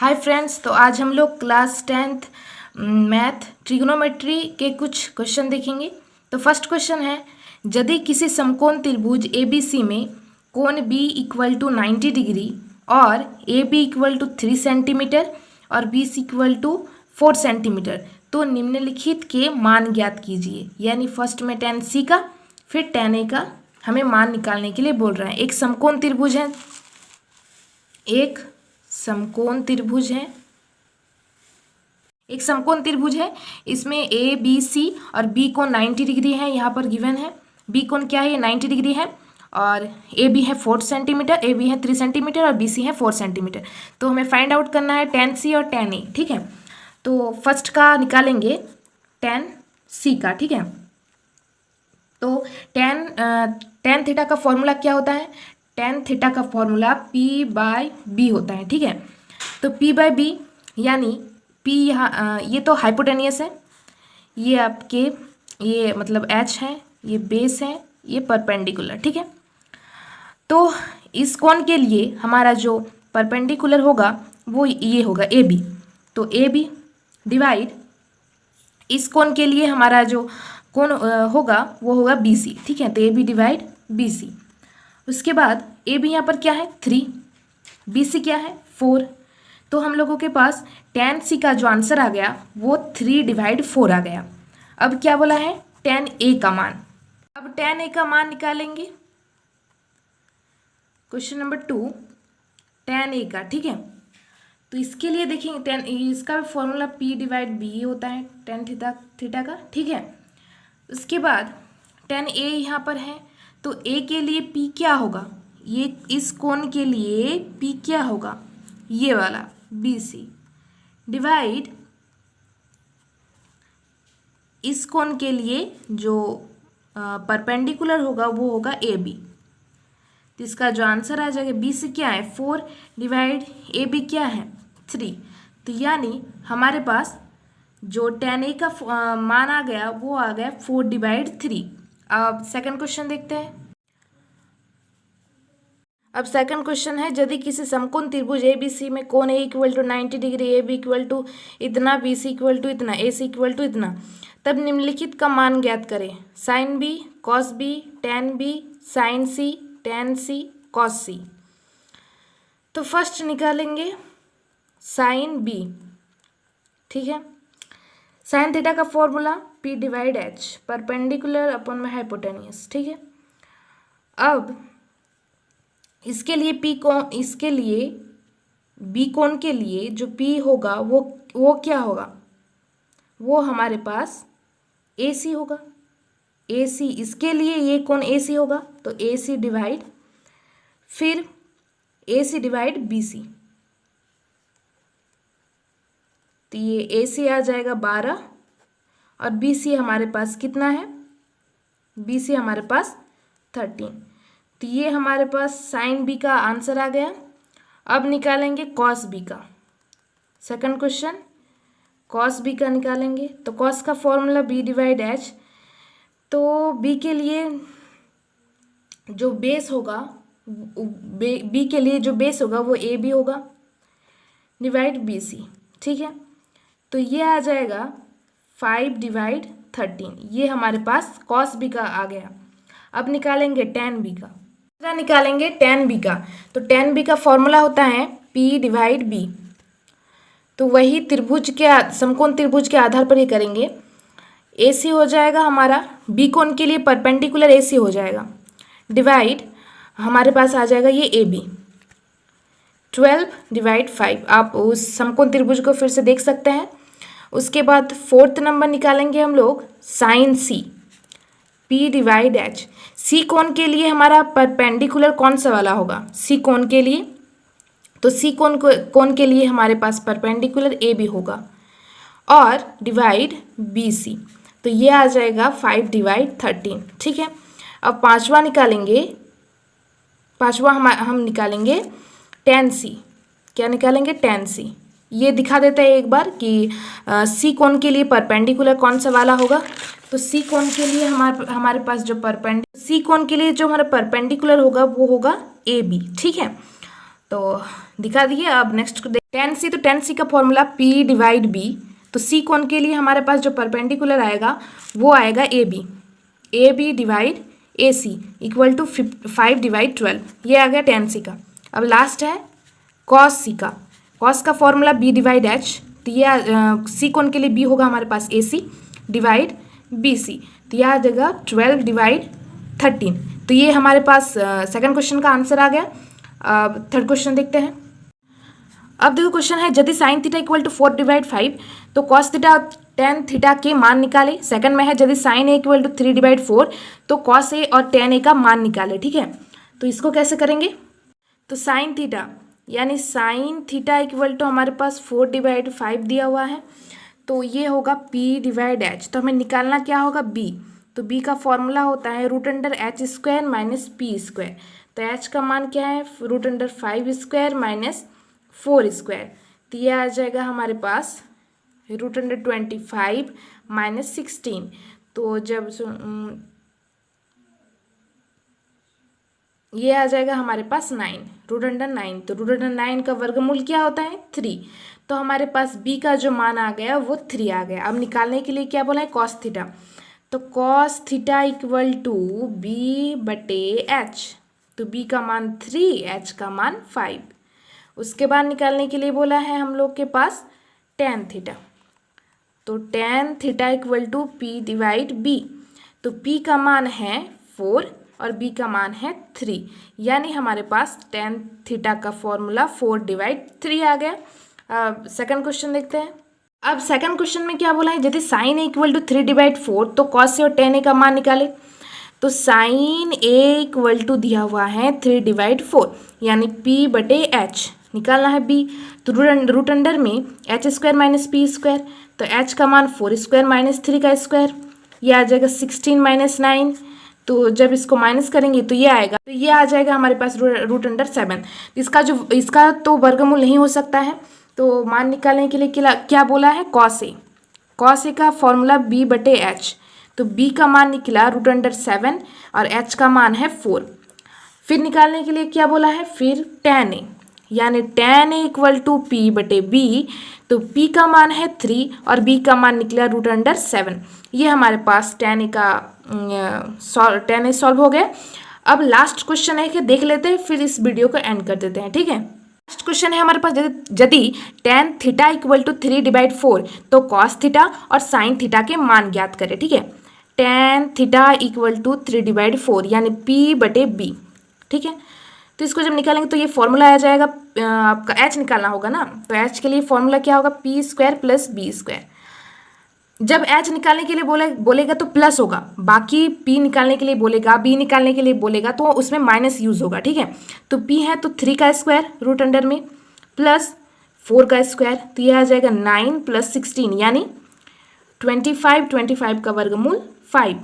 Hi friends, तो आज हम लोग क्लास 10th मैथ ट्रिग्नोमेट्री के कुछ क्वेश्चन देखेंगे। तो फर्स्ट क्वेश्चन है, यदि किसी समकोण त्रिभुज ABC में कोण B इक्वल टू 90 डिग्री और AB इक्वल टू 3 सेंटीमीटर और BC इक्वल टू 4 सेंटीमीटर तो निम्नलिखित के मान ज्ञात कीजिए। यानी फर्स्ट में tan C का, फिर tan A का हमें मान निकालने के लिए बोल रहा है। एक समकोण त्रिभुज है, एक समकोण त्रिभुज है। इसमें ए बी सी और बी कोण 90 डिग्री है, यहाँ पर गिवन है। बी कोण क्या है, ये 90 डिग्री है और ए बी है 4 सेंटीमीटर, ए बी है 3 सेंटीमीटर और बी सी है 4 सेंटीमीटर। तो हमें फाइंड आउट करना है tan C और tan A, ठीक है। तो फर्स्ट का निकालेंगे tan C का, ठीक है। तो tan थीटा का फॉर्मूला क्या होता है, tan थीटा का फॉर्मूला P/B होता है, ठीक है। तो P/B यानी P यहाँ ये तो हाइपोटेनियस है, ये आपके ये मतलब H है, ये बेस है, ये परपेंडिकुलर, ठीक है। तो इस कोण के लिए हमारा जो परपेंडिकुलर होगा वो ये होगा AB। तो AB डिवाइड इस कोण के लिए हमारा जो कोण होगा वो होगा BC, ठीक है। तो AB डिवाइड BC। उसके बाद AB यहाँ पर क्या है 3, BC क्या है 4। तो हम लोगों के पास tan C का जो आंसर आ गया वो 3/4 आ गया। अब क्या बोला है, tan A का मान। अब tan A का मान निकालेंगे, क्वेश्चन नंबर 2 tan A का, ठीक है। तो इसके लिए देखेंगे tan इसका भी फॉर्मूला P/B होता है, tan थीटा का, ठीक है। उसके बाद tan A यहाँ पर है, तो A के लिए P क्या होगा, ये इस कोण के लिए P क्या होगा, ये वाला BC डिवाइड इस कोण के लिए जो परपेंडिकुलर होगा वो होगा AB। तो इसका जो आंसर आ जाएगा BC क्या है 4 डिवाइड AB क्या है 3। तो यानी हमारे पास जो tan A का मान आ गया वो आ गया 4/3। अब सेकंड क्वेश्चन देखते हैं। अब सेकंड क्वेश्चन है, यदि किसी समकोण त्रिभुज ABC में कोण A इक्वल टू 90 डिग्री, AB इक्वल टू इतना, BC इक्वल टू इतना, AC इक्वल टू इतना, तब निम्नलिखित का मान ज्ञात करें। sin B, cos B, tan B, sin C, tan C, cos C। तो फर्स्ट निकालेंगे sin B, ठीक है। sin थीटा का फॉर्मूला P/H, परपेंडिकुलर अपॉन में हाइपोटेनियस, ठीक है। अब इसके लिए इसके लिए बी कोण के लिए जो P होगा वो क्या होगा, वो हमारे पास AC होगा। AC इसके लिए ये कोण AC होगा, तो AC डिवाइड फिर AC डिवाइड BC। तो ये AC आ जाएगा 12 और BC हमारे पास कितना है, BC हमारे पास 13। तो ये हमारे पास sin B का आंसर आ गया। अब निकालेंगे cos B का। सेकंड क्वेश्चन cos B का निकालेंगे, तो cos का फॉर्मूला B/H। तो B के लिए जो बेस होगा, B के लिए जो बेस होगा वो AB होगा डिवाइड BC, ठीक है। तो ये आ जाएगा 5/13। ये हमारे पास cos B का आ गया। अब निकालेंगे tan B का, निकालेंगे tan B का। तो tan B का फॉर्मूला होता है P/B। तो वही त्रिभुज के समकोण त्रिभुज के आधार पर ही करेंगे। AC हो जाएगा हमारा, B कोण के लिए परपेंडिकुलर AC हो जाएगा, डिवाइड हमारे पास आ जाएगा ये AB 12/5। आप उस समकोण त्रिभुज को फिर से देख सकते हैं। उसके बाद फोर्थ नंबर निकालेंगे हम लोग sin C, P/H। C कोण के लिए हमारा परपेंडिकुलर कौन सा वाला होगा, C कोण के लिए, तो C कोण के लिए हमारे पास परपेंडिकुलर AB होगा और डिवाइड BC। तो ये आ जाएगा 5/13, ठीक है। अब पांचवा निकालेंगे, हम निकालेंगे tan C। क्या निकालेंगे, tan C। ये दिखा देता है एक बार कि C कोण के लिए परपेंडिकुलर कौन सा वाला होगा। तो C कोण के लिए हमारे पास जो C कोण के लिए जो हमारा परपेंडिकुलर होगा वो होगा AB, ठीक है। तो दिखा दिए। अब नेक्स्ट tan c, तो tan c का फॉर्मूला p डिवाइड b। तो c कोण के लिए हमारे पास जो परपेंडिकुलर आएगा वो आएगा A B divide A C equal to 5 divide 12। ये आ गया tan c का। अब लास्ट है cos c का। cos का फॉर्मूला b डिवाइड h। तो ये c कोण के लिए b होगा हमारे पास ए सी डिवाइड बी सी। तो यह आ जाएगा 12 डिवाइड 13। तो ये हमारे पास सेकंड क्वेश्चन का आंसर आ गया। अब थर्ड क्वेश्चन देखते हैं। अब देखो क्वेश्चन है, यदि sine theta equal to 4 divide 5 तो कॉस थीटा टेन थीटा के मान निकाले। सेकंड में है, यदि sine A equal to 3 divide 4 तो कॉस ए और टेन ए का मान निकाले। ठीक है, तो इसको कैसे करेंगे? तो साइन थीटा यानी साइन थीटा इक्वल टू हमारे पास 4 डिवाइड 5 दिया हुआ है, तो ये होगा p डिवाइड h। तो हमें निकालना क्या होगा? b। तो b का फॉर्मूला होता है root under H square minus P square. तो h का मान क्या है? Root under 5 square minus 4 square. तो ये आ जाएगा हमारे पास रूट अंडर 25 माइनस 16। तो जब ये आ जाएगा हमारे पास 9 रूट अंडर 9। तो रूट अंडर 9 का वर्गमूल क्या होता है? 3। तो हमारे पास b का जो मान आ गया वो 3 आ गया। अब निकालने के लिए क्या बोला है? Cos theta. तो cos theta equal to b बटे h। तो b का मान 3, h का मान 5। उसके बाद निकालने के लिए बोला है हम लोग के पास टेन थीटा। तो tan theta equal to p divide b। तो p का मान है 4 और b का मान है 3, यानी हमारे पास टेन थीटा का फॉर्मूला 4 डिवाइड 3 आ गया। सेकंड क्वेश्चन देखते हैं। अब सेकंड क्वेश्चन में क्या बोला है? यदि sine A equal to 3 divide 4 तो कॉस ए और टेन ए का मान निकाले। तो साइन ए इक्वल टू दिया हुआ है 3 डिवाइड 4 यानी p बटे h। निकालना है b। तो रूट अंडर में H square minus P square. तो h का मान 4 स्क्वायर माइनस 3 का स्क्वायर। ये आ जाएगा 16 माइनस 9। तो जब इसको माइनस करेंगे तो ये आएगा, तो ये आ जाएगा हमारे पास रूट अंडर 7। इसका तो वर्गमूल नहीं हो सकता है। तो मान निकालने के लिए क्या बोला है? Cos A. कॉस ए का फॉर्मूला b बटे h। तो b का मान निकला रूट अंडर 7 और h का मान है 4। फिर निकालने के लिए क्या बोला है? फिर tan ए यानी tan A equal to p बटे b। तो p का मान है 3 और b का मान निकला रूट अंडर 7। ये हमारे पास tan ए सॉल्व हो गया। अब लास्ट क्वेश्चन है कि देख लेते हैं, फिर इस वीडियो को एंड कर देते हैं। ठीक है, लास्ट क्वेश्चन है हमारे पास, यदि tan theta equal to 3 divide 4 तो कॉस थीटा और साइन थीटा के मान ज्ञात करें। ठीक है, tan theta equal to 3 divide 4 यानी p बटे b। ठीक है, तो इसको जब निकालेंगे तो ये फॉर्मूला आ जाएगा, आपका h निकालना होगा ना। तो h के लिए फॉर्मूला क्या होगा? p square plus b square. जब h निकालने के लिए बोलेगा तो प्लस होगा, बाकी p निकालने के लिए बोलेगा, b निकालने के लिए बोलेगा तो उसमें माइनस यूज होगा। ठीक है, तो p है तो 3 का स्क्वायर रूट अंडर में प्लस 4 का स्क्वायर। तो ये आ जाएगा 9 प्लस 16 यानी 25 का वर्गमूल 5।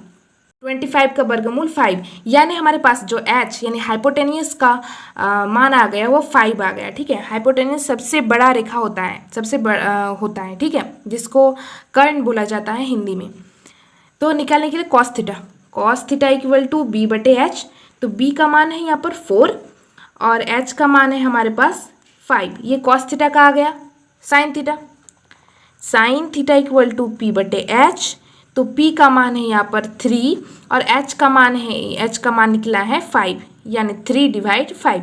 25 का वर्गमूल 5 यानी हमारे पास जो h यानी हाइपोटेनियस का मान आ गया वो 5 आ गया। ठीक है, हाइपोटेनियस सबसे बड़ा रेखा होता है, सबसे बड़ा होता है। ठीक है, जिसको कर्ण बोला जाता है हिंदी में। तो निकालने के लिए cos theta equal to b बटे h। तो b का मान है यहाँ पर 4 और h का मान है हमारे पास 5। ये कॉस थीटा का आ गया। Sine theta equal to p बटे h। तो p का मान है यहाँ पर 3 और h का मान निकला है 5 यानी 3 डिवाइड 5।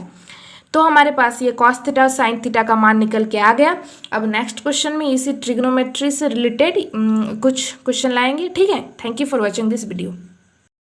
तो हमारे पास ये कॉस थीटा और साइन थीटा का मान निकल के आ गया। अब नेक्स्ट क्वेश्चन में इसी ट्रिग्नोमेट्री से रिलेटेड कुछ क्वेश्चन लाएंगे। ठीक है, thank you for watching this video.